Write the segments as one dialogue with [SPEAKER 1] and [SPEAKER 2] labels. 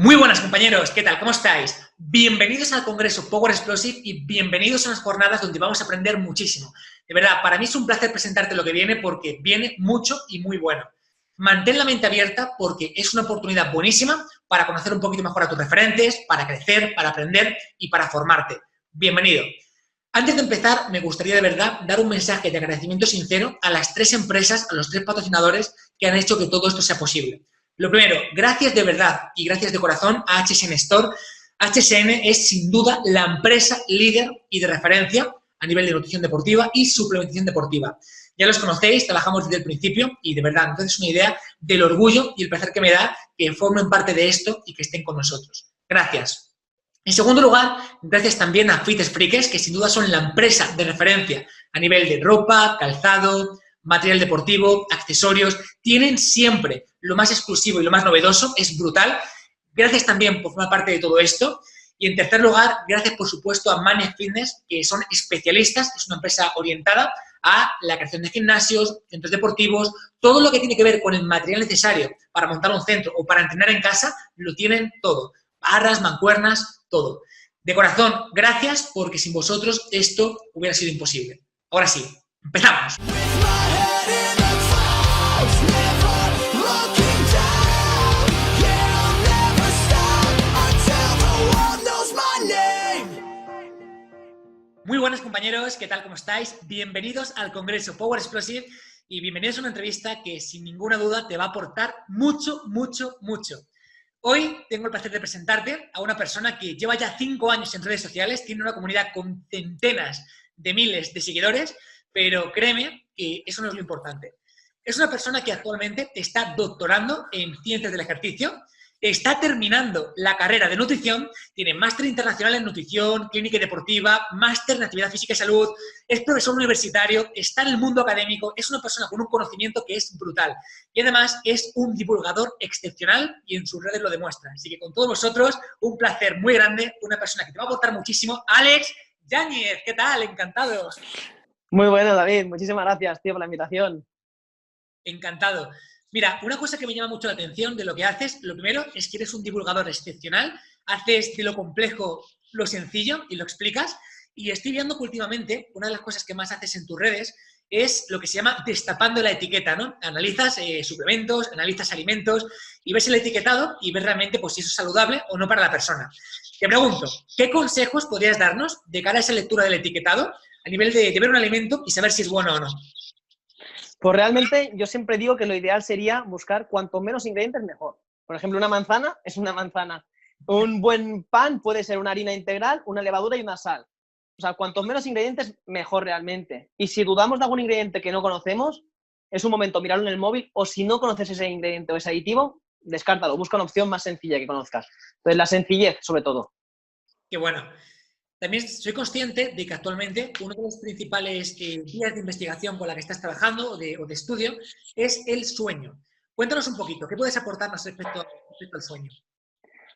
[SPEAKER 1] Muy buenas compañeros, ¿qué tal? ¿Cómo estáis? Bienvenidos al Congreso Power Explosive y bienvenidos a unas jornadas donde vamos a aprender muchísimo. De verdad, para mí es un placer presentarte lo que viene porque viene mucho y muy bueno. Mantén la mente abierta porque es una oportunidad buenísima para conocer un poquito mejor a tus referentes, para crecer, para aprender y para formarte. Bienvenido. Antes de empezar, me gustaría de verdad dar un mensaje de agradecimiento sincero a las 3 empresas, a los 3 patrocinadores que han hecho que todo esto sea posible. Lo primero, gracias de verdad y gracias de corazón a HSN Store. HSN es sin duda la empresa líder y de referencia a nivel de nutrición deportiva y suplementación deportiva. Ya los conocéis, trabajamos desde el principio y de verdad, entonces es una idea del orgullo y el placer que me da que formen parte de esto y que estén con nosotros. Gracias. En segundo lugar, gracias también a Fit Freakers, que sin duda son la empresa de referencia a nivel de ropa, calzado, material deportivo, accesorios, tienen siempre lo más exclusivo y lo más novedoso, es brutal. Gracias también por formar parte de todo esto. Y en tercer lugar, gracias por supuesto a Mania Fitness, que son especialistas, es una empresa orientada a la creación de gimnasios, centros deportivos, todo lo que tiene que ver con el material necesario para montar un centro o para entrenar en casa, lo tienen todo. Barras, mancuernas, todo. De corazón, gracias, porque sin vosotros esto hubiera sido imposible. Ahora sí, empezamos. Muy buenas compañeros, ¿qué tal? ¿Cómo estáis? Bienvenidos al Congreso Power Explosive y bienvenidos a una entrevista que sin ninguna duda te va a aportar mucho, mucho, mucho. Hoy tengo el placer de presentarte a una persona que lleva ya 5 años en redes sociales, tiene una comunidad con centenas de miles de seguidores, pero créeme que eso no es lo importante. Es una persona que actualmente está doctorando en Ciencias del Ejercicio, está terminando la carrera de nutrición, tiene máster internacional en nutrición, clínica y deportiva, máster en actividad física y salud, es profesor universitario, está en el mundo académico, es una persona con un conocimiento que es brutal y además es un divulgador excepcional y en sus redes lo demuestra. Así que con todos vosotros, un placer muy grande, una persona que te va a aportar muchísimo, Alex Yáñez, ¿qué tal? Encantado.
[SPEAKER 2] Muy bueno, David. Muchísimas gracias, tío, por la invitación.
[SPEAKER 1] Encantado. Mira, una cosa que me llama mucho la atención de lo que haces, lo primero es que eres un divulgador excepcional, haces de lo complejo lo sencillo y lo explicas, y estoy viendo que últimamente una de las cosas que más haces en tus redes es lo que se llama destapando la etiqueta, ¿no? Analizas suplementos, analizas alimentos y ves el etiquetado y ves realmente pues, si eso es saludable o no para la persona. Te pregunto, ¿qué consejos podrías darnos de cara a esa lectura del etiquetado a nivel de ver un alimento y saber si es bueno o no?
[SPEAKER 2] Pues realmente yo siempre digo que lo ideal sería buscar cuanto menos ingredientes mejor. Por ejemplo, una manzana es una manzana. Un buen pan puede ser una harina integral, una levadura y una sal. O sea, cuantos menos ingredientes, mejor realmente. Y si dudamos de algún ingrediente que no conocemos, es un momento mirarlo en el móvil, o si no conoces ese ingrediente o ese aditivo, descártalo, busca una opción más sencilla que conozcas. Entonces, la sencillez, sobre todo.
[SPEAKER 1] Qué bueno. También soy consciente de que actualmente uno de los principales vías de investigación con la que estás trabajando o de estudio es el sueño. Cuéntanos un poquito, ¿qué puedes aportarnos respecto al sueño?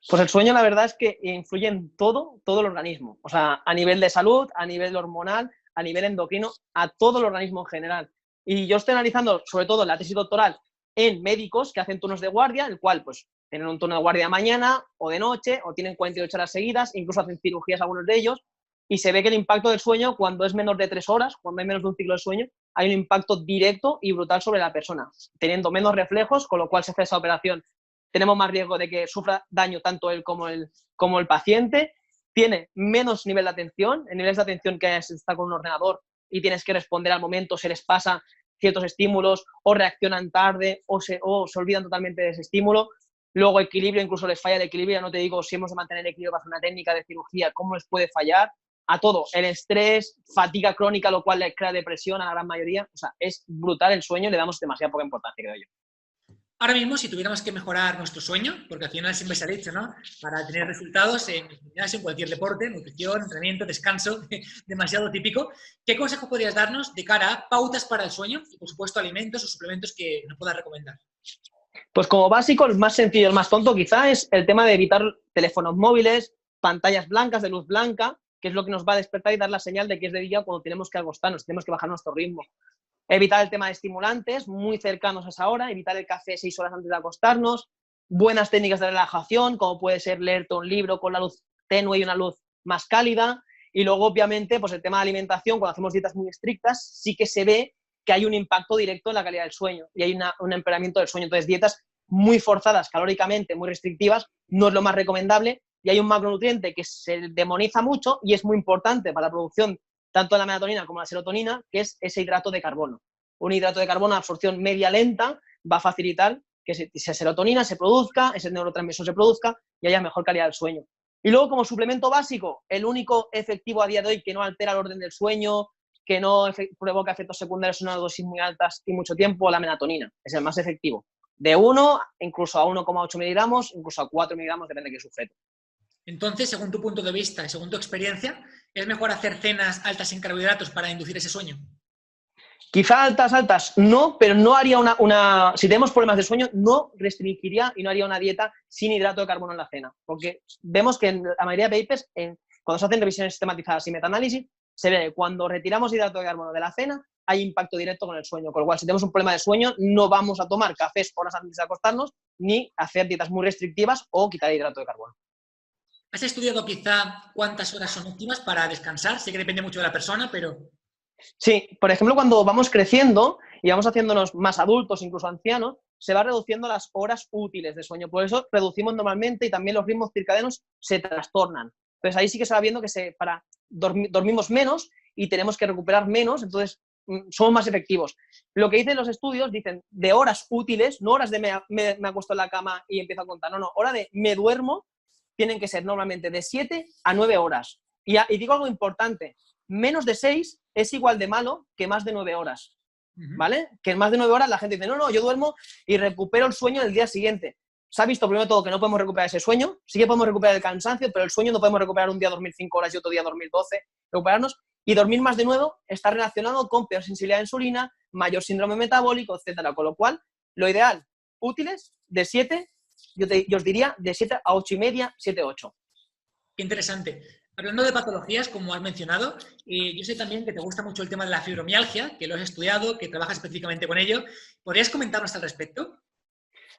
[SPEAKER 2] Pues el sueño, la verdad es que influye en todo el organismo. O sea, a nivel de salud, a nivel hormonal, a nivel endocrino, a todo el organismo en general. Y yo estoy analizando, sobre todo en la tesis doctoral, en médicos que hacen turnos de guardia, el cual, pues, tienen un turno de guardia de mañana o de noche, o tienen 48 horas seguidas, incluso hacen cirugías algunos de ellos, y se ve que el impacto del sueño, cuando es menor de 3 horas, cuando hay menos de un ciclo de sueño, hay un impacto directo y brutal sobre la persona, teniendo menos reflejos, con lo cual se hace esa operación. Tenemos más riesgo de que sufra daño tanto él como el paciente, tiene menos nivel de atención, el nivel de atención que está con un ordenador y tienes que responder al momento, se les pasa ciertos estímulos o reaccionan tarde o se olvidan totalmente de ese estímulo. Luego equilibrio, incluso les falla el equilibrio, ya no te digo si hemos de mantener el equilibrio para hacer una técnica de cirugía, cómo les puede fallar. A todo, el estrés, fatiga crónica, lo cual les crea depresión a la gran mayoría. O sea, es brutal el sueño, le damos demasiada poca importancia, creo yo.
[SPEAKER 1] Ahora mismo, si tuviéramos que mejorar nuestro sueño, porque al final siempre se ha dicho, ¿no? Para tener resultados en cualquier deporte, nutrición, entrenamiento, descanso, demasiado típico, ¿qué consejo podrías darnos de cara a pautas para el sueño y, por supuesto, alimentos o suplementos que nos puedas recomendar?
[SPEAKER 2] Pues como básico, el más sencillo, el más tonto quizá es el tema de evitar teléfonos móviles, pantallas blancas, de luz blanca, que es lo que nos va a despertar y dar la señal de que es de día cuando tenemos que acostarnos, tenemos que bajar nuestro ritmo. Evitar el tema de estimulantes muy cercanos a esa hora, evitar el café 6 horas antes de acostarnos, buenas técnicas de relajación, como puede ser leerte un libro con la luz tenue y una luz más cálida. Y luego, obviamente, pues el tema de alimentación, cuando hacemos dietas muy estrictas, sí que se ve que hay un impacto directo en la calidad del sueño y hay un empeoramiento del sueño. Entonces, dietas muy forzadas calóricamente, muy restrictivas, no es lo más recomendable. Y hay un macronutriente que se demoniza mucho y es muy importante para la producción tanto de la melatonina como de la serotonina, que es ese hidrato de carbono. Un hidrato de carbono de absorción media lenta va a facilitar que esa serotonina se produzca, ese neurotransmisor se produzca y haya mejor calidad del sueño. Y luego, como suplemento básico, el único efectivo a día de hoy que no altera el orden del sueño, que no provoca efectos secundarios en una dosis muy altas y mucho tiempo, la melatonina. Es el más efectivo. De 1 incluso a 1,8 miligramos, incluso a 4 miligramos, depende de qué sujeto.
[SPEAKER 1] Entonces, según tu punto de vista y según tu experiencia, ¿es mejor hacer cenas altas en carbohidratos para inducir ese sueño?
[SPEAKER 2] Quizá altas, no, pero no haría si tenemos problemas de sueño, no restringiría y no haría una dieta sin hidrato de carbono en la cena. Porque vemos que en la mayoría de papers, cuando se hacen revisiones sistematizadas y metaanálisis, se ve que cuando retiramos hidrato de carbono de la cena, hay impacto directo con el sueño. Con lo cual, si tenemos un problema de sueño, no vamos a tomar cafés horas antes de acostarnos, ni hacer dietas muy restrictivas o quitar el hidrato de carbono.
[SPEAKER 1] ¿Has estudiado quizá cuántas horas son óptimas para descansar? Sé que depende mucho de la persona, pero...
[SPEAKER 2] Sí, por ejemplo, cuando vamos creciendo y vamos haciéndonos más adultos, incluso ancianos, se va reduciendo las horas útiles de sueño. Por eso reducimos normalmente y también los ritmos circadianos se trastornan. Entonces ahí sí que se va viendo que dormimos menos y tenemos que recuperar menos, entonces somos más efectivos. Lo que dicen los estudios, dicen de horas útiles, no horas de me acuesto en la cama y empiezo a contar, no, hora de me duermo, tienen que ser normalmente de 7 a 9 horas. Y digo algo importante, menos de 6 es igual de malo que más de 9 horas, ¿vale? Que en más de 9 horas la gente dice, no, yo duermo y recupero el sueño del día siguiente. Se ha visto, primero de todo, que no podemos recuperar ese sueño, sí que podemos recuperar el cansancio, pero el sueño no podemos recuperar un día dormir 5 horas y otro día dormir 12, recuperarnos, y dormir más de nuevo está relacionado con peor sensibilidad a insulina, mayor síndrome metabólico, etcétera. Con lo cual, lo ideal, útiles, de 7, yo os diría de 7 a 8 y media, 7, 8.
[SPEAKER 1] Qué interesante. Hablando de patologías, como has mencionado, yo sé también que te gusta mucho el tema de la fibromialgia, que lo has estudiado, que trabajas específicamente con ello. ¿Podrías comentarnos al respecto?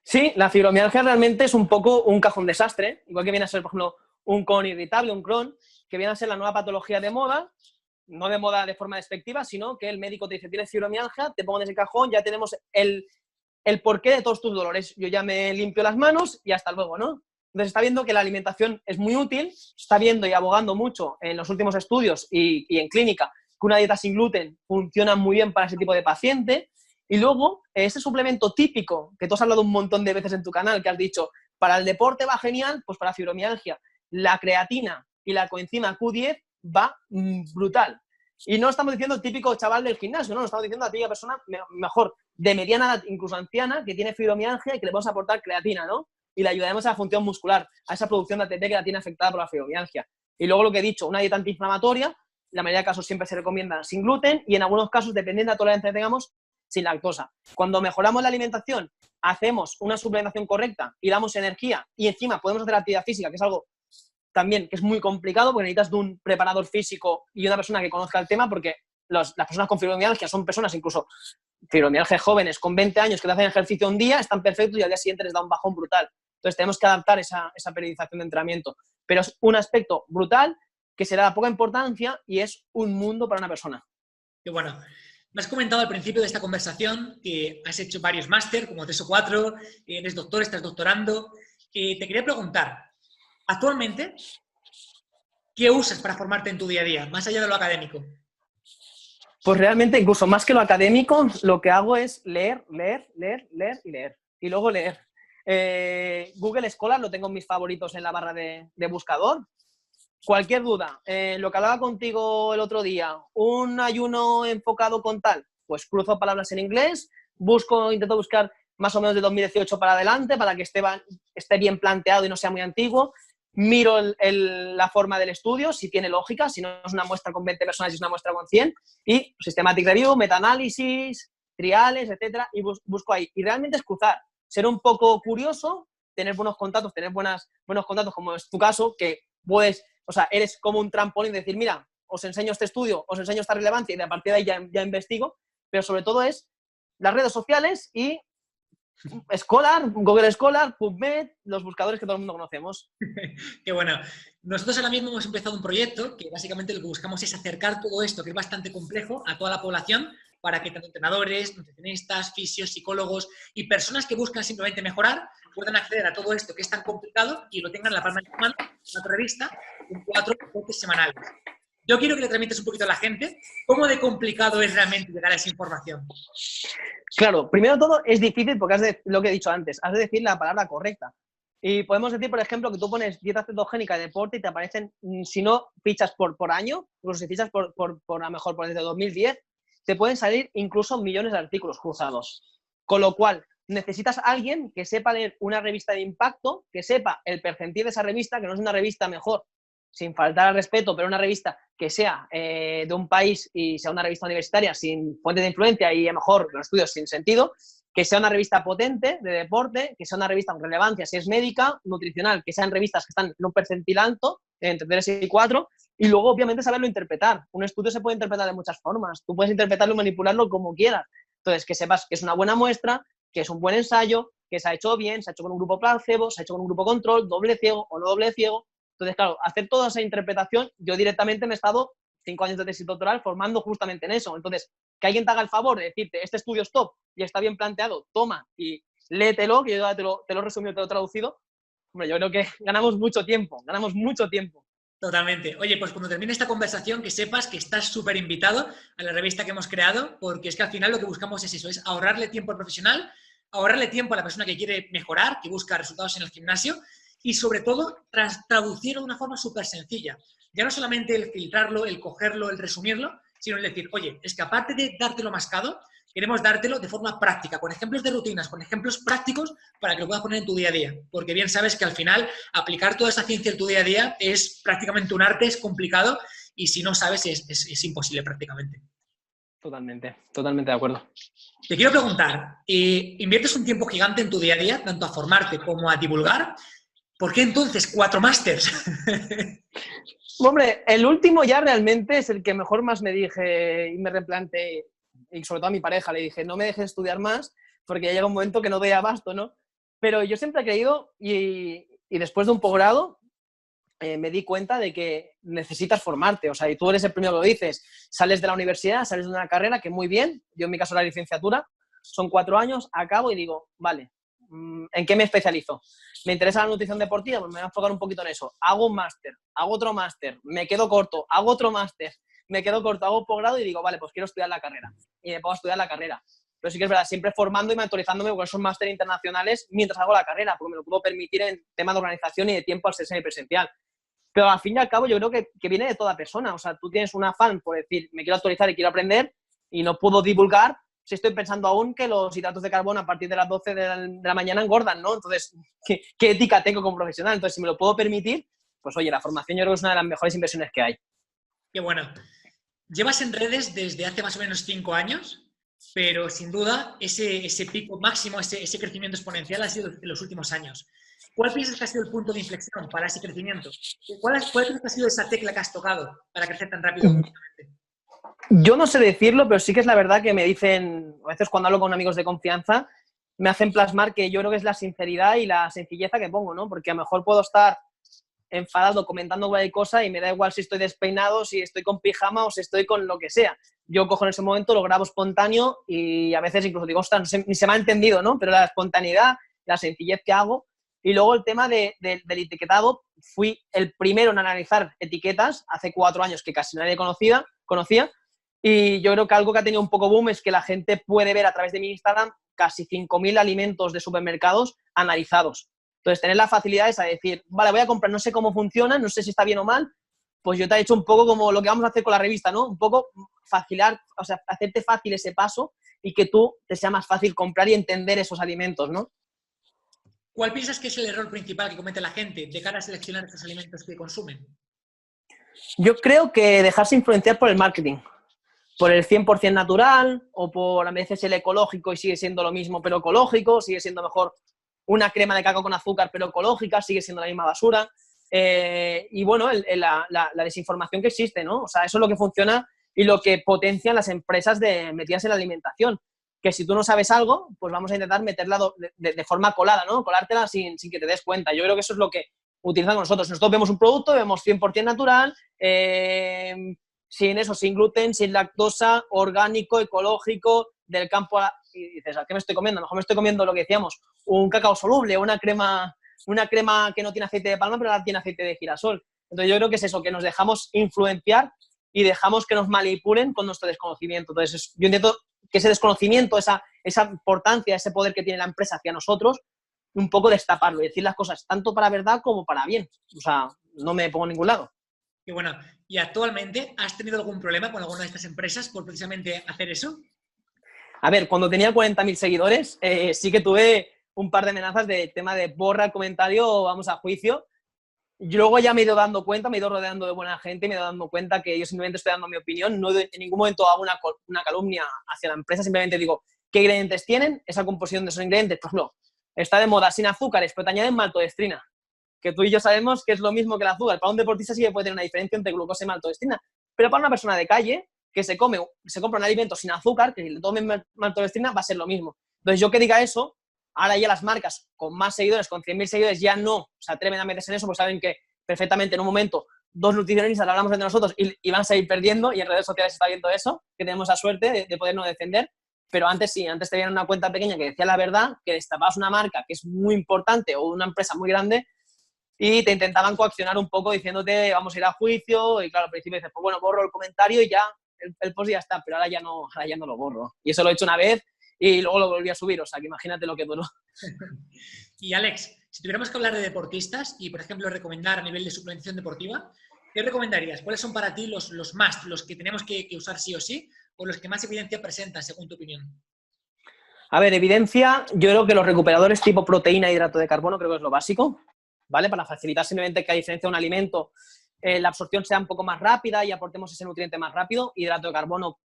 [SPEAKER 2] Sí, la fibromialgia realmente es un poco un cajón desastre, igual que viene a ser, por ejemplo, un Crohn irritable, un Crohn, que viene a ser la nueva patología de moda, no de moda de forma despectiva, sino que el médico te dice, tienes fibromialgia, te pongo en ese cajón, ya tenemos el porqué de todos tus dolores. Yo ya me limpio las manos y hasta luego, ¿no? Entonces está viendo que la alimentación es muy útil, está viendo y abogando mucho en los últimos estudios y en clínica que una dieta sin gluten funciona muy bien para ese tipo de paciente. Y luego, ese suplemento típico, que tú has hablado un montón de veces en tu canal, que has dicho, para el deporte va genial, pues para fibromialgia, la creatina y la coenzima Q10 va brutal. Y no estamos diciendo el típico chaval del gimnasio, no, no estamos diciendo a la típica persona mejor, de mediana edad, incluso anciana, que tiene fibromialgia y que le vamos a aportar creatina, ¿no? Y le ayudaremos a la función muscular, a esa producción de ATP que la tiene afectada por la fibromialgia. Y luego lo que he dicho, una dieta antiinflamatoria, la mayoría de casos siempre se recomienda sin gluten y en algunos casos, dependiendo de la tolerancia que tengamos, sin lactosa. Cuando mejoramos la alimentación, hacemos una suplementación correcta y damos energía y encima podemos hacer actividad física, que es algo también que es muy complicado porque necesitas de un preparador físico y una persona que conozca el tema porque las personas con fibromialgia son personas incluso fibromialgia jóvenes con 20 años que te hacen ejercicio un día, están perfectos y al día siguiente les da un bajón brutal. Entonces tenemos que adaptar esa periodización de entrenamiento. Pero es un aspecto brutal que se le da poca importancia y es un mundo para una persona.
[SPEAKER 1] Qué bueno. Me has comentado al principio de esta conversación que has hecho varios máster, como 3 o 4, eres doctor, estás doctorando. Te quería preguntar, actualmente, ¿qué usas para formarte en tu día a día, más allá de lo académico?
[SPEAKER 2] Pues realmente, incluso más que lo académico, lo que hago es leer, leer, leer, leer y leer. Y luego leer. Google Scholar lo tengo en mis favoritos en la barra de buscador. Cualquier duda, lo que hablaba contigo el otro día, un ayuno enfocado con tal, pues cruzo palabras en inglés, intento buscar más o menos de 2018 para adelante para que esté bien planteado y no sea muy antiguo. Miro la forma del estudio, si tiene lógica, si no es una muestra con 20 personas y es una muestra con 100, y systematic review, metaanálisis, triales, etcétera, y busco ahí. Y realmente es cruzar, ser un poco curioso, tener buenos contactos, buenos contactos, como es tu caso, que puedes, o sea, eres como un trampolín de decir, mira, os enseño este estudio, os enseño esta relevancia y a partir de ahí ya investigo, pero sobre todo es las redes sociales y Scholar, Google Scholar, PubMed, los buscadores que todo el mundo conocemos.
[SPEAKER 1] Qué bueno. Nosotros ahora mismo hemos empezado un proyecto que básicamente lo que buscamos es acercar todo esto, que es bastante complejo, a toda la población para que tanto entrenadores, nutricionistas, fisios, psicólogos y personas que buscan simplemente mejorar puedan acceder a todo esto que es tan complicado y lo tengan en la palma de la mano, en una revista, con 4 cortes semanales. Yo quiero que le transmites un poquito a la gente cómo de complicado es realmente llegar a esa información.
[SPEAKER 2] Claro, primero de todo es difícil porque lo que he dicho antes, has de decir la palabra correcta. Y podemos decir, por ejemplo, que tú pones dieta cetogénica de deporte y te aparecen, si no fichas por año, incluso si fichas por a lo mejor por desde 2010, te pueden salir incluso millones de artículos cruzados. Con lo cual, necesitas a alguien que sepa leer una revista de impacto, que sepa el percentil de esa revista, que no es una revista mejor, sin faltar al respeto, pero una revista que sea de un país y sea una revista universitaria sin fuente de influencia y a lo mejor los estudios sin sentido, que sea una revista potente de deporte, que sea una revista con relevancia si es médica, nutricional, que sean revistas que están en un percentil alto, entre 3 y 4, y luego obviamente saberlo interpretar. Un estudio se puede interpretar de muchas formas, tú puedes interpretarlo y manipularlo como quieras. Entonces, que sepas que es una buena muestra, que es un buen ensayo, que se ha hecho bien, se ha hecho con un grupo placebo, se ha hecho con un grupo control, doble ciego o no doble ciego. Entonces, claro, hacer toda esa interpretación, yo directamente me he estado 5 años de tesis doctoral formando justamente en eso. Entonces, que alguien te haga el favor de decirte, este estudio es top y está bien planteado, toma y léetelo, que yo ya te lo he resumido, te lo he traducido. Hombre, yo creo que ganamos mucho tiempo.
[SPEAKER 1] Totalmente. Oye, pues cuando termine esta conversación, que sepas que estás súper invitado a la revista que hemos creado, porque es que al final lo que buscamos es eso, es ahorrarle tiempo al profesional, ahorrarle tiempo a la persona que quiere mejorar, que busca resultados en el gimnasio, y sobre todo traducirlo de una forma súper sencilla. Ya no solamente el filtrarlo, el cogerlo, el resumirlo, sino el decir, oye, es que aparte de dártelo mascado, queremos dártelo de forma práctica, con ejemplos de rutinas, con ejemplos prácticos para que lo puedas poner en tu día a día. Porque bien sabes que al final aplicar toda esa ciencia en tu día a día es prácticamente un arte, es complicado y si no sabes es imposible prácticamente.
[SPEAKER 2] Totalmente de acuerdo.
[SPEAKER 1] Te quiero preguntar, ¿inviertes un tiempo gigante en tu día a día, tanto a formarte como a divulgar? ¿Por qué entonces 4 másters?
[SPEAKER 2] Hombre, el último ya realmente es el que mejor más me dije y me replanteé, y sobre todo a mi pareja le dije, no me dejes estudiar más porque ya llega un momento que no doy abasto, ¿no? Pero yo siempre he creído y después de un posgrado me di cuenta de que necesitas formarte, o sea, y tú eres el primero que lo dices, sales de la universidad, sales de una carrera que muy bien, yo en mi caso la licenciatura, son 4 años, acabo y digo, vale, ¿en qué me especializo? ¿Me interesa la nutrición deportiva? Pues me voy a enfocar un poquito en eso. Hago un máster, hago otro máster, me quedo corto, hago otro máster, me quedo corto, hago posgrado y digo, vale, pues quiero estudiar la carrera. Y me pongo a estudiar la carrera. Pero sí que es verdad, siempre formando y actualizándome con esos másteres internacionales mientras hago la carrera, porque me lo puedo permitir en tema de organización y de tiempo al ser semipresencial. Pero al fin y al cabo yo creo que viene de toda persona. O sea, tú tienes un afán por decir, me quiero actualizar y quiero aprender y no puedo divulgar si estoy pensando aún que los hidratos de carbono a partir de las 12 de la mañana engordan, ¿no? Entonces, ¿qué ética tengo como profesional? Entonces, si me lo puedo permitir, pues oye, la formación yo creo que es una de las mejores inversiones que hay.
[SPEAKER 1] Qué bueno. Llevas en redes desde hace más o menos 5 años, pero sin duda ese pico máximo, ese crecimiento exponencial ha sido en los últimos años. ¿Cuál piensas que ha sido el punto de inflexión para ese crecimiento? ¿Cuál piensas que ha sido esa tecla que has tocado para crecer tan rápido?
[SPEAKER 2] Yo no sé decirlo, pero sí que es la verdad que me dicen, a veces cuando hablo con amigos de confianza, me hacen plasmar que yo creo que es la sinceridad y la sencilleza que pongo, ¿no? Porque a lo mejor puedo estar enfadado comentando cualquier cosa y me da igual si estoy despeinado, si estoy con pijama o si estoy con lo que sea. Yo cojo en ese momento, lo grabo espontáneo y a veces incluso digo, ostras, ni se me ha entendido, ¿no? Pero la espontaneidad, la sencillez que hago. Y luego el tema del etiquetado, fui el primero en analizar etiquetas hace 4 años que casi nadie conocía. Y yo creo que algo que ha tenido un poco boom es que la gente puede ver a través de mi Instagram casi 5.000 alimentos de supermercados analizados. Entonces, tener la facilidad es a decir, vale, voy a comprar, no sé cómo funciona, no sé si está bien o mal, pues yo te he hecho un poco como lo que vamos a hacer con la revista, ¿no? Un poco facilar, o sea, hacerte fácil ese paso y que tú te sea más fácil comprar y entender esos alimentos, ¿no?
[SPEAKER 1] ¿Cuál piensas que es el error principal que comete la gente de cara a seleccionar esos alimentos que consumen?
[SPEAKER 2] Yo creo que dejarse influenciar por el marketing. Por el 100% natural o por a veces el ecológico y sigue siendo lo mismo pero ecológico, sigue siendo mejor una crema de cacao con azúcar pero ecológica, sigue siendo la misma basura. Y bueno, la desinformación que existe, ¿no? O sea, eso es lo que funciona y lo que potencian las empresas metidas en la alimentación. que si tú no sabes algo, pues vamos a intentar meterla de forma colada, ¿no? Colártela sin que te des cuenta. Yo creo que eso es lo que utilizamos nosotros. Nosotros vemos un producto, vemos 100% natural, sin gluten, sin lactosa, orgánico, ecológico, del campo y dices, ¿a qué me estoy comiendo? A lo mejor me estoy comiendo lo que decíamos, un cacao soluble, una crema que no tiene aceite de palma, pero ahora tiene aceite de girasol. Entonces yo creo que es eso, que nos dejamos influenciar y dejamos que nos manipulen con nuestro desconocimiento. Entonces yo intento que ese desconocimiento, esa importancia, ese poder que tiene la empresa hacia nosotros, un poco destaparlo y decir las cosas tanto para verdad como para bien. O sea, no me pongo en ningún lado.
[SPEAKER 1] Y bueno, ¿y actualmente has tenido algún problema con alguna de estas empresas por precisamente hacer eso?
[SPEAKER 2] A ver, cuando tenía 40.000 seguidores, sí que tuve un par de amenazas de tema de borra el comentario o vamos a juicio. Yo luego ya me he ido dando cuenta, me he ido rodeando de buena gente, me he ido dando cuenta que yo simplemente estoy dando mi opinión, no en ningún momento hago una calumnia hacia la empresa, simplemente digo qué ingredientes tienen, esa composición de esos ingredientes. Por ejemplo, está de moda sin azúcares, pero te añaden maltodextrina, que tú y yo sabemos que es lo mismo que el azúcar. Para un deportista sí que puede tener una diferencia entre glucosa y maltodextrina, pero para una persona de calle que se compra un alimento sin azúcar, que le tomen maltodextrina, va a ser lo mismo. Entonces yo que diga eso, ahora ya las marcas con más seguidores, con 100.000 seguidores, ya no se atreven a meterse en eso, porque saben que perfectamente en un momento 2 nutricionistas hablamos entre nosotros y van a seguir perdiendo, y en redes sociales se está viendo eso, que tenemos la suerte de podernos defender. Pero antes sí, antes te veían una cuenta pequeña que decía la verdad, que destapabas una marca que es muy importante o una empresa muy grande y te intentaban coaccionar un poco diciéndote vamos a ir a juicio, y claro, al principio dices, pues bueno, borro el comentario y ya el post ya está, pero ahora ya no lo borro. Y eso lo he hecho una vez y luego lo volví a subir, o sea, que imagínate lo que duró.
[SPEAKER 1] Y Alex, si tuviéramos que hablar de deportistas y, por ejemplo, recomendar a nivel de suplementación deportiva, ¿qué recomendarías? ¿Cuáles son para ti los must, los que tenemos que usar sí o sí, o los que más evidencia presentan, según tu opinión?
[SPEAKER 2] A ver, evidencia, yo creo que los recuperadores tipo proteína e hidrato de carbono creo que es lo básico, ¿vale? Para facilitar simplemente que a diferencia de un alimento, la absorción sea un poco más rápida y aportemos ese nutriente más rápido. Hidrato de carbono,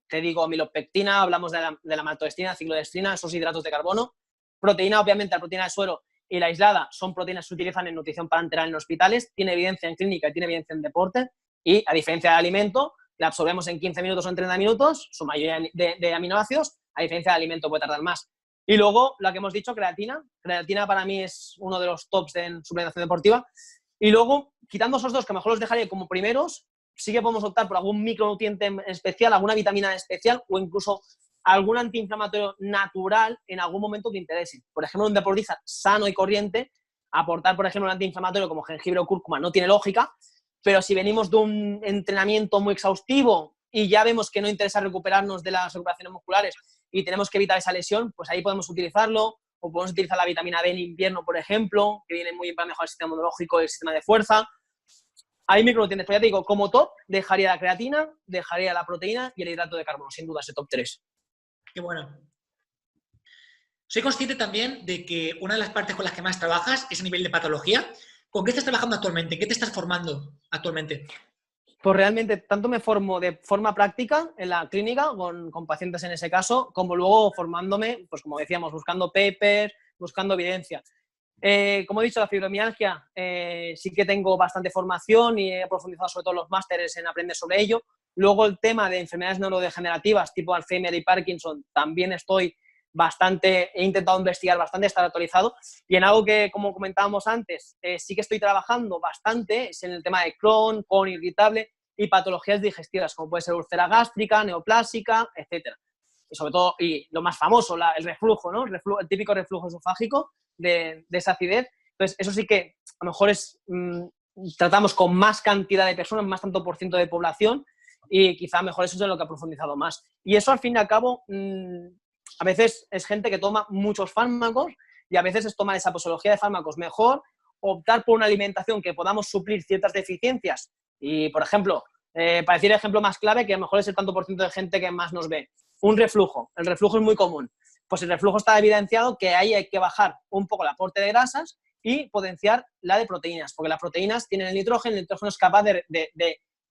[SPEAKER 2] te digo, amilopectina, hablamos de la maltodextrina, ciclodestrina, esos hidratos de carbono. Proteína, obviamente, la proteína de suero y la aislada son proteínas que se utilizan en nutrición parenteral en hospitales, tiene evidencia en clínica y tiene evidencia en deporte, y a diferencia del alimento, la absorbemos en 15 minutos o en 30 minutos, su mayoría de aminoácidos, a diferencia del alimento puede tardar más. Y luego, la que hemos dicho, creatina. Creatina para mí es uno de los tops en suplementación deportiva. Y luego, quitando esos dos, que mejor los dejaría como primeros, sí que podemos optar por algún micronutriente en especial, alguna vitamina en especial o incluso algún antiinflamatorio natural en algún momento que interese. Por ejemplo, un deportista sano y corriente, aportar, por ejemplo, un antiinflamatorio como jengibre o cúrcuma no tiene lógica, pero si venimos de un entrenamiento muy exhaustivo y ya vemos que no interesa recuperarnos de las recuperaciones musculares y tenemos que evitar esa lesión, pues ahí podemos utilizarlo, o podemos utilizar la vitamina D en invierno, por ejemplo, que viene muy bien para mejorar el sistema inmunológico y el sistema de fuerza. Hay micronutrientes, pero ya te digo, como top, dejaría la creatina, dejaría la proteína y el hidrato de carbono, sin duda, ese top 3.
[SPEAKER 1] Qué bueno. Soy consciente también de que una de las partes con las que más trabajas es a nivel de patología. ¿Con qué estás trabajando actualmente? ¿Qué te estás formando actualmente?
[SPEAKER 2] Pues realmente tanto me formo de forma práctica en la clínica, con pacientes en ese caso, como luego formándome, pues como decíamos, buscando papers, buscando evidencia. Como he dicho, la fibromialgia sí que tengo bastante formación y he profundizado sobre todo los másteres en aprender sobre ello. Luego el tema de enfermedades neurodegenerativas tipo Alzheimer y Parkinson también he intentado investigar bastante, estar actualizado. Y en algo que, como comentábamos antes, sí que estoy trabajando bastante, es en el tema de Crohn, colon irritable y patologías digestivas, como puede ser úlcera gástrica, neoplásica, etcétera. Y sobre todo, y lo más famoso, el reflujo, ¿no? El típico reflujo esofágico de esa acidez. Entonces, eso sí que a lo mejor tratamos con más cantidad de personas, más tanto por ciento de población, y quizá mejor eso es en lo que ha profundizado más. Y eso, al fin y al cabo, a veces es gente que toma muchos fármacos y a veces es tomar esa posología de fármacos mejor, optar por una alimentación que podamos suplir ciertas deficiencias y, por ejemplo, para decir el ejemplo más clave, que a lo mejor es el tanto por ciento de gente que más nos ve, un reflujo. El reflujo es muy común. Pues el reflujo está evidenciado que ahí hay que bajar un poco el aporte de grasas y potenciar la de proteínas, porque las proteínas tienen el nitrógeno es capaz de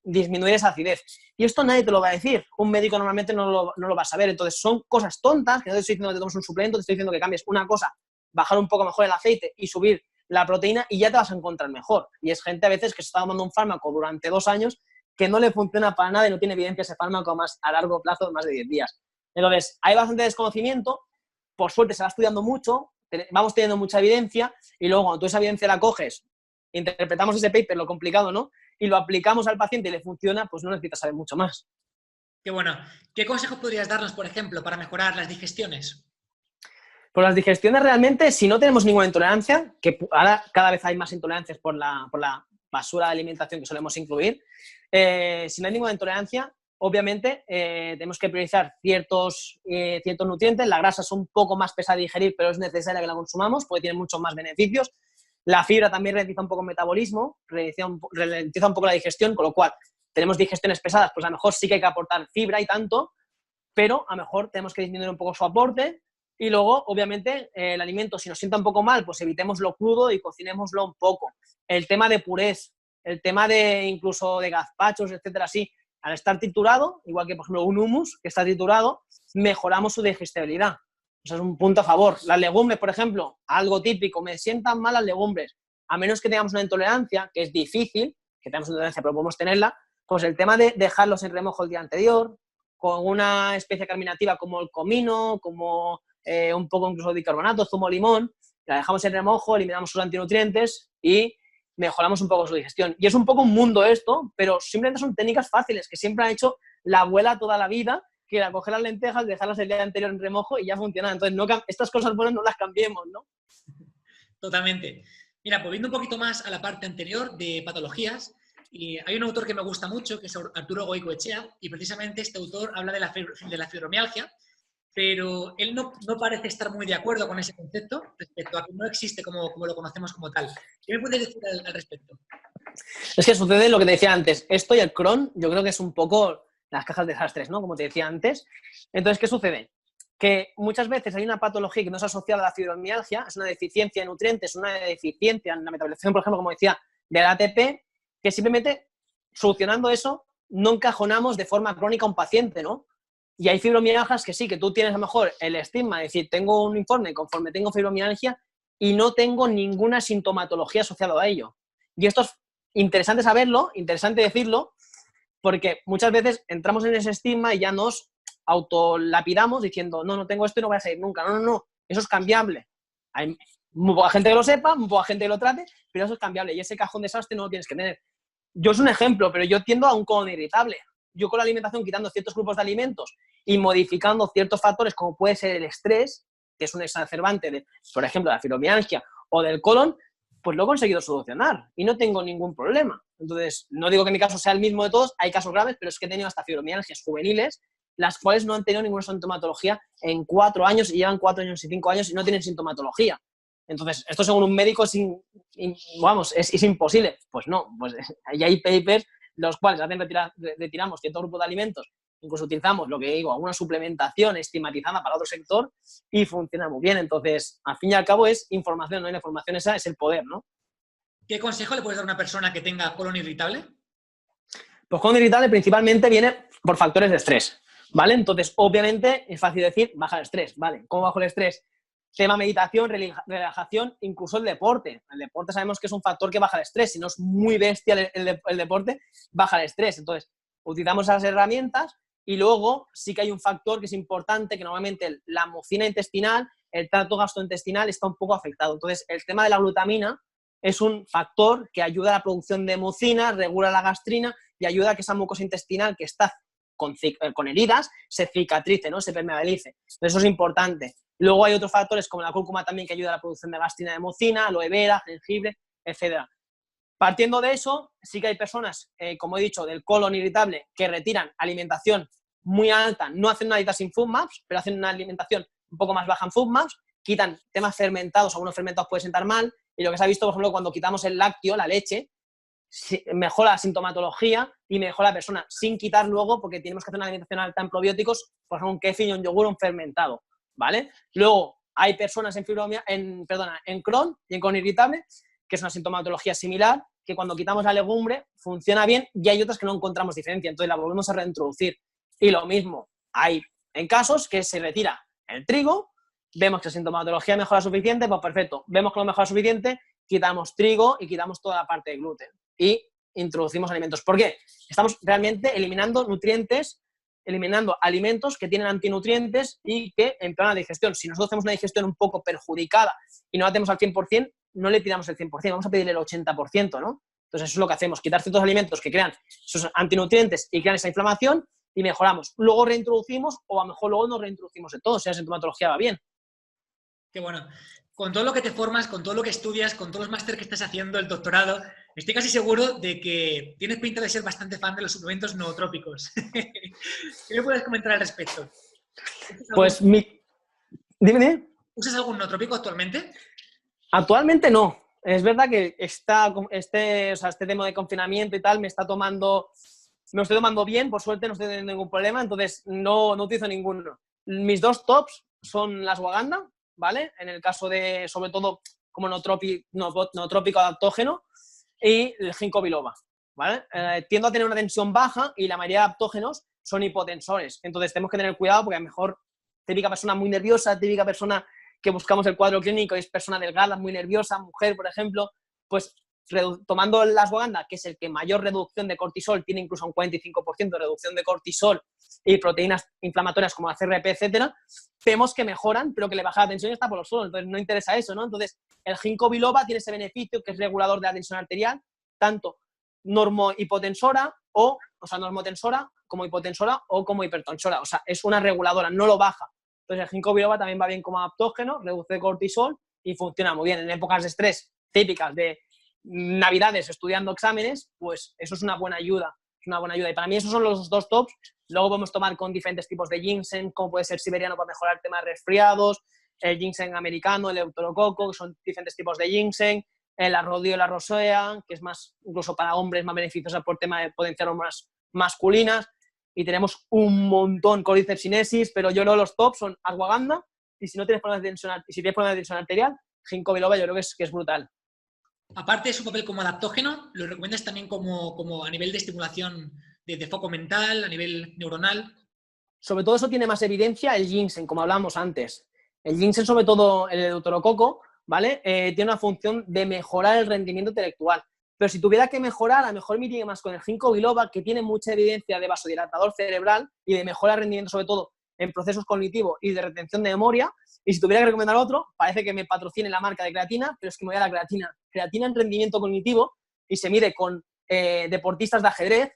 [SPEAKER 2] disminuir esa acidez. Y esto nadie te lo va a decir. Un médico normalmente no lo va a saber. Entonces son cosas tontas, que no te estoy diciendo que te tomes un suplemento, te estoy diciendo que cambies una cosa, bajar un poco mejor el aceite y subir la proteína y ya te vas a encontrar mejor. Y es gente a veces que se está tomando un fármaco durante 2 años que no le funciona para nada y no tiene evidencia ese fármaco más a largo plazo de más de 10 días. Entonces, hay bastante desconocimiento, por suerte se va estudiando mucho, vamos teniendo mucha evidencia y luego cuando tú esa evidencia la coges, interpretamos ese paper, lo complicado, ¿no? Y lo aplicamos al paciente y le funciona, pues no necesitas saber mucho más.
[SPEAKER 1] Qué bueno. ¿Qué consejos podrías darnos, por ejemplo, para mejorar las digestiones?
[SPEAKER 2] Pues las digestiones realmente, si no tenemos ninguna intolerancia, que ahora cada vez hay más intolerancias por la basura de alimentación que solemos incluir, si no hay ninguna intolerancia, obviamente tenemos que priorizar ciertos nutrientes. La grasa es un poco más pesada de digerir, pero es necesaria que la consumamos porque tiene muchos más beneficios. La fibra también ralentiza un poco el metabolismo, ralentiza un poco la digestión, con lo cual tenemos digestiones pesadas, pues a lo mejor sí que hay que aportar fibra y tanto, pero a lo mejor tenemos que disminuir un poco su aporte. Y luego, obviamente, el alimento, si nos sienta un poco mal, pues evitémoslo crudo y cocinémoslo un poco. El tema de purés, el tema de incluso de gazpachos, etcétera, sí, al estar triturado, igual que, por ejemplo, un hummus que está triturado, mejoramos su digestibilidad. Eso es un punto a favor. Las legumbres, por ejemplo, algo típico, me sientan mal las legumbres. A menos que tengamos una intolerancia, que es difícil, que tengamos una intolerancia, pero podemos tenerla, pues el tema de dejarlos en remojo el día anterior, con una especie carminativa como el comino, como un poco incluso de bicarbonato, zumo limón, la dejamos en remojo, eliminamos sus antinutrientes y mejoramos un poco su digestión. Y es un poco un mundo esto, pero simplemente son técnicas fáciles que siempre ha hecho la abuela toda la vida, que era coger las lentejas, dejarlas el día anterior en remojo y ya funciona. Entonces, no, estas cosas buenas no las cambiemos, ¿no?
[SPEAKER 1] Totalmente. Mira, pues viendo un poquito más a la parte anterior de patologías, y hay un autor que me gusta mucho, que es Arturo Goicoechea, y precisamente este autor habla de la fibromialgia, pero él no parece estar muy de acuerdo con ese concepto respecto a que no existe como lo conocemos como tal. ¿Qué me puedes decir al respecto?
[SPEAKER 2] Es que sucede lo que te decía antes. Esto y el Crohn, yo creo que es un poco las cajas de desastres, ¿no? Como te decía antes. Entonces, ¿qué sucede? Que muchas veces hay una patología que no es asociada a la fibromialgia, es una deficiencia de nutrientes, una deficiencia en la metabolización, por ejemplo, como decía, del ATP, que simplemente solucionando eso no encajonamos de forma crónica a un paciente, ¿no? Y hay fibromialgias que sí, que tú tienes a lo mejor el estigma, es decir, tengo un informe conforme tengo fibromialgia y no tengo ninguna sintomatología asociada a ello. Y esto es interesante saberlo, interesante decirlo, porque muchas veces entramos en ese estigma y ya nos autolapidamos diciendo, no tengo esto y no voy a salir nunca. No, eso es cambiable. Hay muy poca gente que lo sepa, muy poca gente que lo trate, pero eso es cambiable y ese cajón de desastre no lo tienes que tener. Yo es un ejemplo, pero yo tiendo a un colon irritable. Yo con la alimentación, quitando ciertos grupos de alimentos y modificando ciertos factores como puede ser el estrés, que es un exacerbante de, por ejemplo, de la fibromialgia o del colon, pues lo he conseguido solucionar y no tengo ningún problema. Entonces, no digo que mi caso sea el mismo de todos, hay casos graves, pero es que he tenido hasta fibromialgias juveniles, las cuales no han tenido ninguna sintomatología en 4 años y llevan 4 años y 5 años y no tienen sintomatología. Entonces, esto según un médico es imposible. Pues no, pues ya hay papers los cuales retiramos cierto grupo de alimentos, incluso utilizamos lo que digo, alguna suplementación estigmatizada para otro sector y funciona muy bien. Entonces, al fin y al cabo es información, ¿no? Y la información esa es el poder, ¿no?
[SPEAKER 1] ¿Qué consejo le puedes dar a una persona que tenga colon irritable?
[SPEAKER 2] Pues colon irritable principalmente viene por factores de estrés, ¿vale? Entonces, obviamente, es fácil decir, baja el estrés, ¿vale? ¿Cómo bajo el estrés? Tema meditación, relajación, incluso el deporte. El deporte sabemos que es un factor que baja el estrés. Si no es muy bestia el deporte, baja el estrés. Entonces, utilizamos esas herramientas y luego sí que hay un factor que es importante, que normalmente la mucina intestinal, el tracto gastrointestinal está un poco afectado. Entonces, el tema de la glutamina es un factor que ayuda a la producción de mucina, regula la gastrina y ayuda a que esa mucosa intestinal que está con heridas se cicatrice, ¿no? Se permeabilice. Entonces, eso es importante. Luego hay otros factores como la cúrcuma también que ayuda a la producción de gastrina de mucina, aloe vera, jengibre, etc. Partiendo de eso, sí que hay personas, como he dicho, del colon irritable que retiran alimentación muy alta, no hacen una dieta sin FODMAPs, pero hacen una alimentación un poco más baja en FODMAPs, quitan temas fermentados, algunos fermentados pueden sentar mal, y lo que se ha visto, por ejemplo, cuando quitamos el lácteo, la leche, mejora la sintomatología y mejora la persona, sin quitar luego, porque tenemos que hacer una alimentación alta en probióticos, por ejemplo, un kéfir y un yogur, un fermentado, ¿vale? Luego, hay personas en Crohn y en colon irritable, que es una sintomatología similar, que cuando quitamos la legumbre funciona bien y hay otras que no encontramos diferencia, entonces la volvemos a reintroducir. Y lo mismo, hay en casos que se retira el trigo, vemos que la sintomatología mejora suficiente, pues perfecto, vemos que no mejora suficiente, quitamos trigo y quitamos toda la parte de gluten y introducimos alimentos. ¿Por qué? Estamos realmente eliminando nutrientes eliminando alimentos que tienen antinutrientes y que empeoran la digestión. Si nosotros hacemos una digestión un poco perjudicada y no la hacemos al 100%, no le pidamos el 100%, vamos a pedirle el 80%, ¿no? Entonces eso es lo que hacemos, quitar ciertos alimentos que crean esos antinutrientes y crean esa inflamación y mejoramos. Luego reintroducimos o a lo mejor luego no reintroducimos de todo, si la sintomatología va bien.
[SPEAKER 1] Qué bueno. Con todo lo que te formas, con todo lo que estudias, con todos los másteres que estás haciendo, el doctorado, estoy casi seguro de que tienes pinta de ser bastante fan de los suplementos nootrópicos. ¿Qué me puedes comentar al respecto?
[SPEAKER 2] Pues Dime.
[SPEAKER 1] ¿Usas algún nootrópico actualmente?
[SPEAKER 2] Actualmente no. Es verdad que este tema de confinamiento y tal me estoy tomando bien, por suerte no estoy teniendo ningún problema, entonces no utilizo ninguno. Mis dos tops son la ashwagandha, ¿vale? En el caso de, sobre todo, como nootrópico adaptógeno, y el ginkgo biloba, ¿vale? Tiendo a tener una tensión baja y la mayoría de adaptógenos son hipotensores, entonces tenemos que tener cuidado porque a lo mejor típica persona muy nerviosa, típica persona que buscamos el cuadro clínico y es persona delgada, muy nerviosa, mujer, por ejemplo, pues tomando la ashwagandha, que es el que mayor reducción de cortisol, tiene incluso un 45% de reducción de cortisol y proteínas inflamatorias como la CRP, etcétera, vemos que mejoran, pero que le baja la tensión y está por los suelos, entonces no interesa eso, ¿no? Entonces, el ginkgo biloba tiene ese beneficio que es regulador de la tensión arterial, tanto normotensora como hipotensora o como hipertensora, o sea, es una reguladora, no lo baja. Entonces, el ginkgo biloba también va bien como adaptógeno, reduce cortisol y funciona muy bien. En épocas de estrés típicas de Navidades estudiando exámenes, pues eso es una buena ayuda. Es una buena ayuda. Y para mí esos son los dos tops. Luego podemos tomar con diferentes tipos de ginseng, como puede ser siberiano para mejorar el tema de resfriados, el ginseng americano, el deuterococo, que son diferentes tipos de ginseng, el rhodiola rosea, que es más, incluso para hombres, más beneficiosa por tema de potenciar hormonas masculinas. Y tenemos un montón, Cordyceps sinensis, pero yo creo los tops son ashwagandha, y si no tienes problemas de tensión arterial, ginkgo biloba yo creo que es brutal.
[SPEAKER 1] Aparte de su papel como adaptógeno, ¿lo recomiendas también como a nivel de estimulación de foco mental, a nivel neuronal?
[SPEAKER 2] Sobre todo eso tiene más evidencia el ginseng, como hablábamos antes. El ginseng, sobre todo el deuterococo, ¿vale? Tiene una función de mejorar el rendimiento intelectual. Pero si tuviera que mejorar, a lo mejor me iría más con el ginkgo biloba, que tiene mucha evidencia de vasodilatador cerebral y de mejora de rendimiento, sobre todo en procesos cognitivos y de retención de memoria. Y si tuviera que recomendar otro, parece que me patrocine la marca de creatina, pero es que me voy a la creatina. Creatina en rendimiento cognitivo y se mide con deportistas de ajedrez,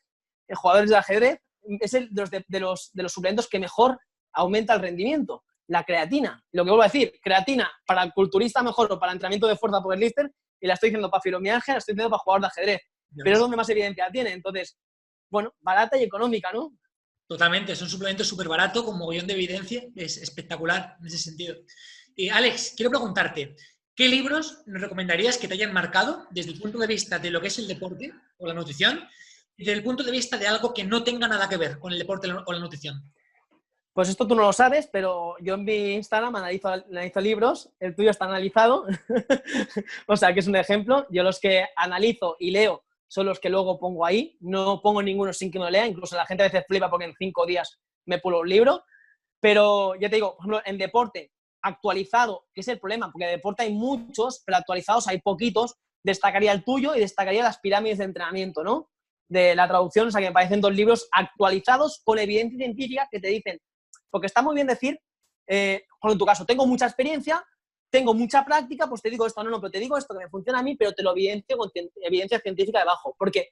[SPEAKER 2] jugadores de ajedrez, es el de los suplementos que mejor aumenta el rendimiento. La creatina. Lo que vuelvo a decir, creatina para el culturista mejor o para entrenamiento de fuerza powerlifter, y la estoy diciendo para fibromialgia, la estoy diciendo para jugador de ajedrez. Pero es donde más evidencia tiene. Entonces, bueno, barata y económica, ¿no?
[SPEAKER 1] Totalmente, es un suplemento súper barato, con mogollón de evidencia, es espectacular en ese sentido. Y Alex, quiero preguntarte, ¿qué libros nos recomendarías que te hayan marcado desde el punto de vista de lo que es el deporte o la nutrición y desde el punto de vista de algo que no tenga nada que ver con el deporte o la nutrición?
[SPEAKER 2] Pues esto tú no lo sabes, pero yo en mi Instagram analizo libros, el tuyo está analizado, o sea que es un ejemplo. Yo los que analizo y leo son los que luego pongo ahí, no pongo ninguno sin que me lo lea, incluso la gente a veces flipa porque en 5 días me pulo un libro, pero ya te digo, por ejemplo, en deporte actualizado, que es el problema, porque de deporte hay muchos, pero actualizados hay poquitos, destacaría el tuyo y destacaría las pirámides de entrenamiento, ¿no? De la traducción, o sea que me parecen 2 libros actualizados con evidencia científica que te dicen, porque está muy bien decir, en tu caso, tengo mucha experiencia, tengo mucha práctica, pues te digo esto, no, pero te digo esto que me funciona a mí, pero te lo evidencio con evidencia científica debajo, porque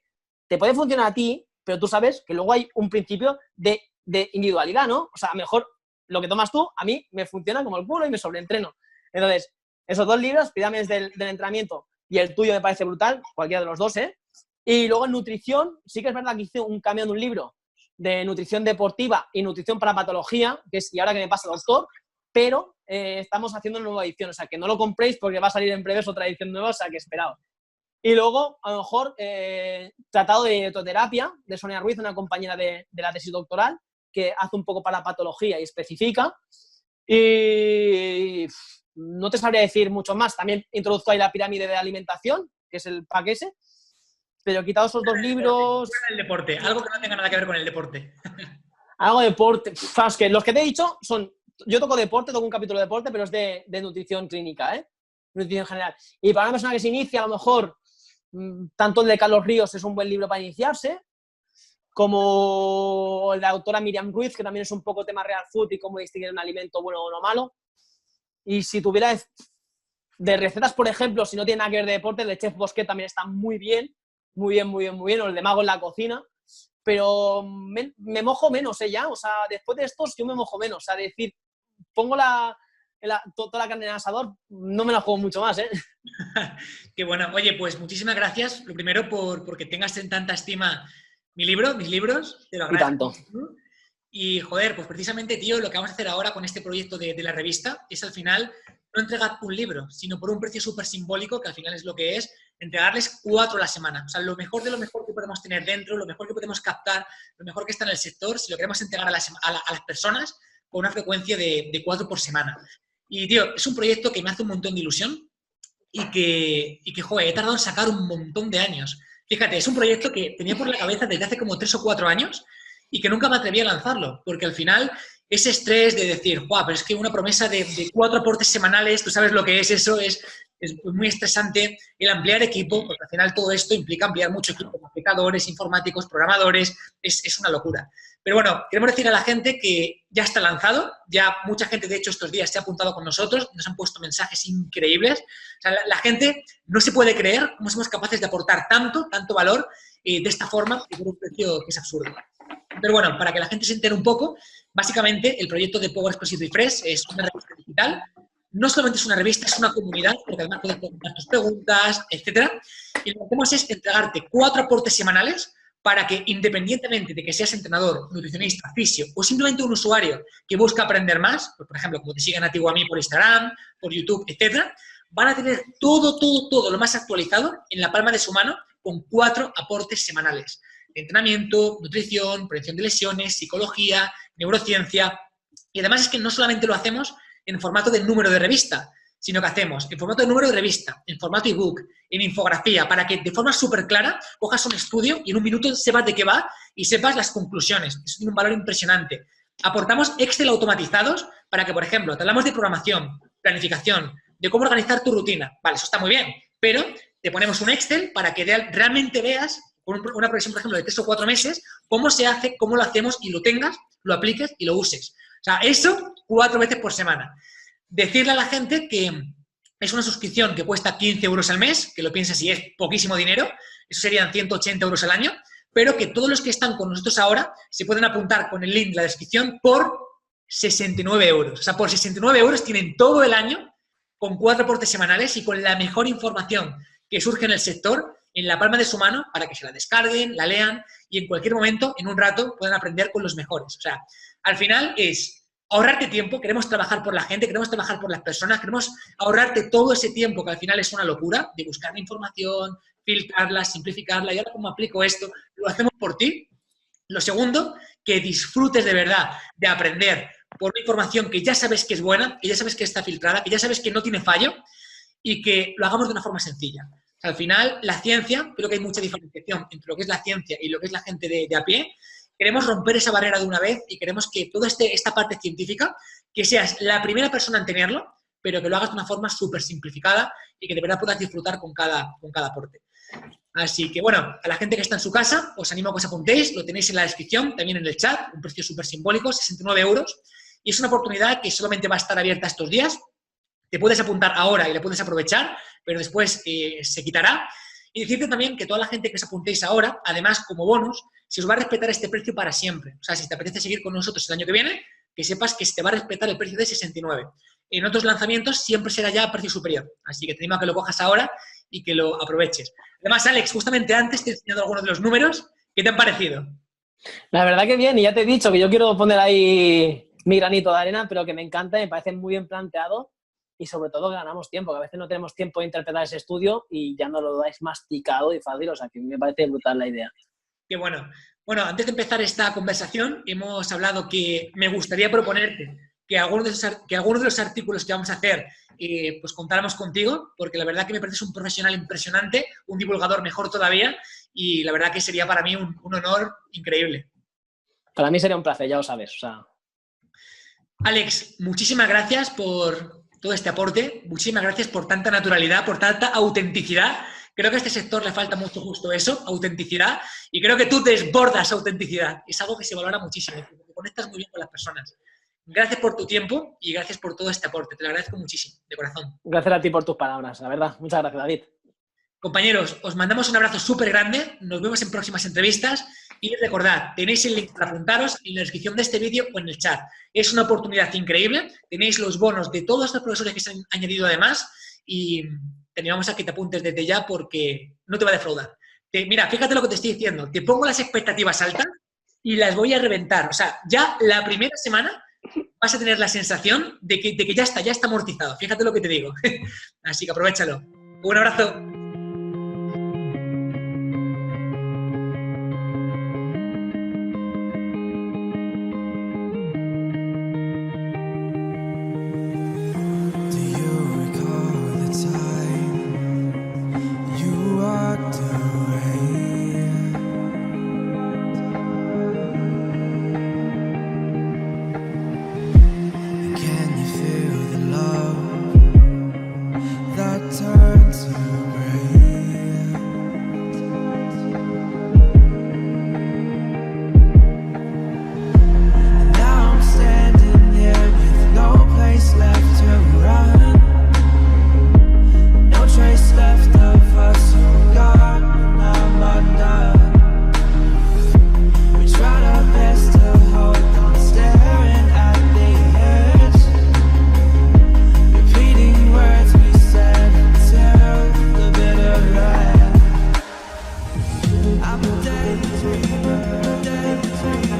[SPEAKER 2] te puede funcionar a ti, pero tú sabes que luego hay un principio de individualidad, ¿no? O sea, a lo mejor lo que tomas tú, a mí me funciona como el culo y me sobreentreno. Entonces, esos 2 libros, pirámides del entrenamiento y el tuyo me parece brutal, cualquiera de los dos, ¿eh? Y luego en nutrición, sí que es verdad que hice un cambio en un libro de nutrición deportiva y nutrición para patología, que es y ahora que me pasa doctor, pero estamos haciendo una nueva edición, o sea, que no lo compréis porque va a salir en breves otra edición nueva, o sea, que esperado. Y luego, a lo mejor, tratado de dietoterapia de Sonia Ruiz, una compañera de la tesis doctoral, que hace un poco para patología y especifica. Y no te sabría decir mucho más. También introduzco ahí la pirámide de alimentación, que es el pack ese. Pero quitado esos 2 libros...
[SPEAKER 1] El deporte, algo que no tenga nada que ver con el deporte.
[SPEAKER 2] Algo de deporte. Es que los que te he dicho son... Yo toco deporte, toco un capítulo de deporte, pero es de nutrición clínica, ¿eh? Nutrición general. Y para una persona que se inicia, a lo mejor, tanto el de Carlos Ríos es un buen libro para iniciarse, como la autora Miriam Ruiz, que también es un poco tema real food y cómo distinguir un alimento bueno o no malo. Y si tuviera de recetas, por ejemplo, si no tiene nada que ver de deporte, el de Chef Bosquet también está muy bien, muy bien, muy bien, muy bien, o el de Mago en la cocina, pero me mojo menos, ya, o sea, después de estos yo me mojo menos, o sea, decir, pongo toda la carne en el asador, no me la juego mucho más,
[SPEAKER 1] Qué bueno. Oye, pues muchísimas gracias, lo primero, porque tengas en tanta estima mi libro, mis libros, te lo
[SPEAKER 2] Y
[SPEAKER 1] agradezco.
[SPEAKER 2] tanto.
[SPEAKER 1] Y, joder, pues precisamente, tío, lo que vamos a hacer ahora con este proyecto de la revista es, al final, no entregar un libro, sino por un precio súper simbólico, que al final es lo que es, entregarles 4 a la semana. O sea, lo mejor de lo mejor que podemos tener dentro, lo mejor que podemos captar, lo mejor que está en el sector, si lo queremos entregar a las personas con una frecuencia de 4 por semana. Y, tío, es un proyecto que me hace un montón de ilusión y que, joder, he tardado en sacar un montón de años. Fíjate, es un proyecto que tenía por la cabeza desde hace como 3 o 4 años y que nunca me atreví a lanzarlo, porque al final ese estrés de decir, ¡guau! Pero es que una promesa de 4 aportes semanales, tú sabes lo que es eso, es muy estresante el ampliar equipo, porque al final todo esto implica ampliar mucho equipo, aplicadores, informáticos, programadores, es una locura. Pero bueno, queremos decir a la gente que ya está lanzado, ya mucha gente, de hecho, estos días se ha apuntado con nosotros, nos han puesto mensajes increíbles. O sea, la gente no se puede creer cómo somos capaces de aportar tanto valor de esta forma y por un precio que es absurdo. Pero bueno, para que la gente se entere un poco, básicamente el proyecto de Power Explosive Refresh es una revista digital. No solamente es una revista, es una comunidad, porque además puedes preguntar tus preguntas, etcétera. Y lo que hacemos es entregarte 4 aportes semanales para que, independientemente de que seas entrenador, nutricionista, fisio o simplemente un usuario que busca aprender más, pues, por ejemplo, como te siguen a ti o a mí por Instagram, por YouTube, etcétera, van a tener todo lo más actualizado en la palma de su mano con 4 aportes semanales. Entrenamiento, nutrición, prevención de lesiones, psicología, neurociencia. Y además es que no solamente lo hacemos en formato de número de revista, sino que hacemos en formato de número de revista, en formato ebook, en infografía, para que de forma súper clara cojas un estudio y en un minuto sepas de qué va y sepas las conclusiones. Eso tiene un valor impresionante. Aportamos Excel automatizados para que, por ejemplo, te hablamos de programación, planificación, de cómo organizar tu rutina. Vale, eso está muy bien, pero te ponemos un Excel para que realmente veas, con una previsión, por ejemplo, de 3 o 4 meses, cómo se hace, cómo lo hacemos y lo tengas, lo apliques y lo uses. O sea, eso 4 veces por semana. Decirle a la gente que es una suscripción que cuesta 15 euros al mes, que lo piensas y es poquísimo dinero, eso serían 180 euros al año, pero que todos los que están con nosotros ahora se pueden apuntar con el link de la descripción por 69 euros. O sea, por 69 euros tienen todo el año con 4 aportes semanales y con la mejor información que surge en el sector en la palma de su mano para que se la descarguen, la lean y en cualquier momento, en un rato, puedan aprender con los mejores. O sea, al final es ahorrarte tiempo, queremos trabajar por la gente, queremos trabajar por las personas, queremos ahorrarte todo ese tiempo que al final es una locura de buscar la información, filtrarla, simplificarla y ahora cómo aplico esto, lo hacemos por ti. Lo segundo, que disfrutes de verdad de aprender por una información que ya sabes que es buena, que ya sabes que está filtrada, que ya sabes que no tiene fallo y que lo hagamos de una forma sencilla. O sea, al final, la ciencia, creo que hay mucha diferenciación entre lo que es la ciencia y lo que es la gente de a pie. Queremos romper esa barrera de una vez y queremos que toda esta parte científica, que seas la primera persona en tenerlo, pero que lo hagas de una forma súper simplificada y que de verdad puedas disfrutar con cada aporte. Así que, bueno, a la gente que está en su casa, os animo a que os apuntéis, lo tenéis en la descripción, también en el chat, un precio súper simbólico, 69 euros. Y es una oportunidad que solamente va a estar abierta estos días. Te puedes apuntar ahora y le puedes aprovechar, pero después se quitará. Y decirte también que toda la gente que os apuntéis ahora, además, como bonus, se os va a respetar este precio para siempre. O sea, si te apetece seguir con nosotros el año que viene, que sepas que se te va a respetar el precio de 69. En otros lanzamientos siempre será ya a precio superior. Así que te animo a que lo cojas ahora y que lo aproveches. Además, Alex, justamente antes te he enseñado algunos de los números. ¿Qué te han parecido?
[SPEAKER 2] La verdad que bien, y ya te he dicho que yo quiero poner ahí mi granito de arena, pero que me encanta, me parece muy bien planteado y sobre todo que ganamos tiempo, que a veces no tenemos tiempo de interpretar ese estudio y ya no lo dais masticado y fácil, o sea que me parece brutal la idea.
[SPEAKER 1] Qué bueno. Bueno, antes de empezar esta conversación, hemos hablado que me gustaría proponerte que algunos de los artículos que vamos a hacer pues contáramos contigo, porque la verdad que me pareces un profesional impresionante, un divulgador mejor todavía, y la verdad que sería para mí un honor increíble.
[SPEAKER 2] Para mí sería un placer, ya lo sabes. O sea.
[SPEAKER 1] Alex, muchísimas gracias por todo este aporte, muchísimas gracias por tanta naturalidad, por tanta autenticidad, Creo que a este sector le falta mucho justo eso, autenticidad, y creo que tú desbordas autenticidad. Es algo que se valora muchísimo, porque te conectas muy bien con las personas. Gracias por tu tiempo y gracias por todo este aporte. Te lo agradezco muchísimo, de corazón.
[SPEAKER 2] Gracias a ti por tus palabras, la verdad. Muchas gracias, David.
[SPEAKER 1] Compañeros, os mandamos un abrazo súper grande. Nos vemos en próximas entrevistas. Y recordad, tenéis el link para apuntaros en la descripción de este vídeo o en el chat. Es una oportunidad increíble. Tenéis los bonos de todos los profesores que se han añadido además. Y te animamos a que te apuntes desde ya porque no te va a defraudar. Mira, fíjate lo que te estoy diciendo. Te pongo las expectativas altas y las voy a reventar. O sea, ya la primera semana vas a tener la sensación de que ya está amortizado. Fíjate lo que te digo. Así que aprovéchalo. Un abrazo.
[SPEAKER 3] I'm a daydreamer, daydreamer.